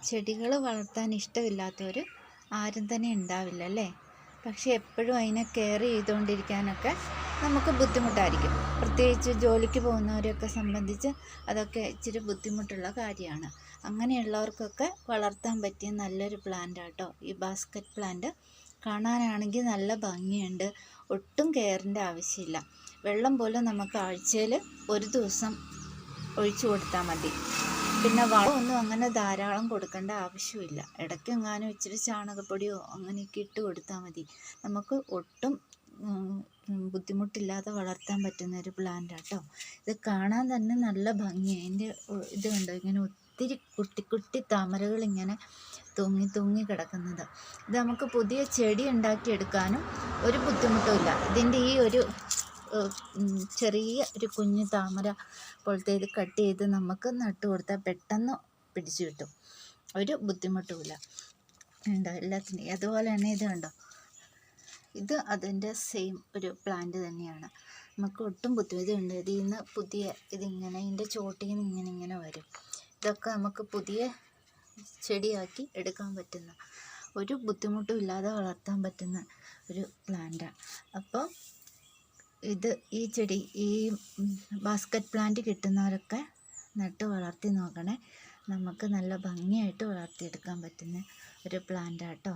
ചെടികൾ വളർത്താൻ ഇഷ്ടമില്ലാത്തവർ ആരും തന്നെ ഉണ്ടാവില്ല അല്ലേ? പക്ഷേ എപ്പോഴും അതിനെ കെയർ ചെയ്തുകൊണ്ടിരിക്കാനൊക്കെ നമുക്ക് ബുദ്ധിമുട്ടായിരിക്കും. പ്രത്യേകിച്ച് ജോലിക്ക് പോകുന്നവരെയൊക്കെ സംബന്ധിച്ച് അതൊക്കെ ഇച്ചിരി ബുദ്ധിമുട്ടുള്ള കാര്യമാണ്. അങ്ങനെയുള്ളവർക്കൊക്കെ വളർത്താൻ പറ്റിയ നല്ലൊരു പ്ലാന്റാട്ടോ ഈ ബാസ്ക്കറ്റ് പ്ലാന്റ്. കാണാനാണെങ്കിൽ നല്ല ഭംഗിയുണ്ട്. ഒട്ടും കെയറിൻ്റെ ആവശ്യമില്ല. വെള്ളം പോലും നമുക്ക് ആഴ്ചയിൽ ഒരു ദിവസം ഒഴിച്ചു കൊടുത്താൽ മതി. പിന്നെ വളമൊന്നും അങ്ങനെ ധാരാളം കൊടുക്കേണ്ട ആവശ്യമില്ല. ഇടയ്ക്കെങ്ങാനും ഇച്ചിരി ചാണകപ്പൊടിയോ അങ്ങനെയൊക്കെ ഇട്ട് കൊടുത്താൽ മതി. നമുക്ക് ഒട്ടും ബുദ്ധിമുട്ടില്ലാതെ വളർത്താൻ പറ്റുന്ന ഒരു പ്ലാന്റാട്ടോ. ഇത് കാണാൻ തന്നെ നല്ല ഭംഗിയാണ്. അതിൻ്റെ ഇത് കണ്ടോ, ഇങ്ങനെ ഒത്തിരി കുട്ടി കുട്ടി താമരകൾ ഇങ്ങനെ തൂങ്ങി കിടക്കുന്നത്. ഇത് നമുക്ക് പുതിയ ചെടി ഉണ്ടാക്കിയെടുക്കാനും ഒരു ബുദ്ധിമുട്ടുമില്ല. ഇതിൻ്റെ ഈ ഒരു ചെറിയ ഒരു കുഞ്ഞു താമര പോലത്തെ ഇത് കട്ട് ചെയ്ത് നമുക്ക് നട്ടു കൊടുത്താൽ പെട്ടെന്ന് പിടിച്ചു കിട്ടും. ഒരു ബുദ്ധിമുട്ടുമില്ല. ഉണ്ടോ എല്ലാത്തിനും. അതുപോലെ തന്നെ ഇത് കണ്ടോ, ഇത് അതിൻ്റെ സെയിം ഒരു പ്ലാന്റ് തന്നെയാണ്. നമുക്ക് ഒട്ടും ബുദ്ധിമുട്ടുണ്ട്. ഇതിൽ നിന്ന് പുതിയ ഇതിങ്ങനെ ഇതിൻ്റെ ചോട്ടിൽ നിന്ന് ഇങ്ങനെ വരും. ഇതൊക്കെ നമുക്ക് പുതിയ ചെടിയാക്കി എടുക്കാൻ പറ്റുന്ന, ഒരു ബുദ്ധിമുട്ടും ഇല്ലാതെ വളർത്താൻ പറ്റുന്ന ഒരു പ്ലാന്റാണ്. അപ്പോൾ ഈ ചെടി, ഈ ബാസ്ക്കറ്റ് പ്ലാന്റ് കിട്ടുന്നവരൊക്കെ നട്ട് വളർത്തി നോക്കണേ. നമുക്ക് നല്ല ഭംഗിയായിട്ട് വളർത്തിയെടുക്കാൻ പറ്റുന്ന ഒരു പ്ലാന്റാട്ടോ.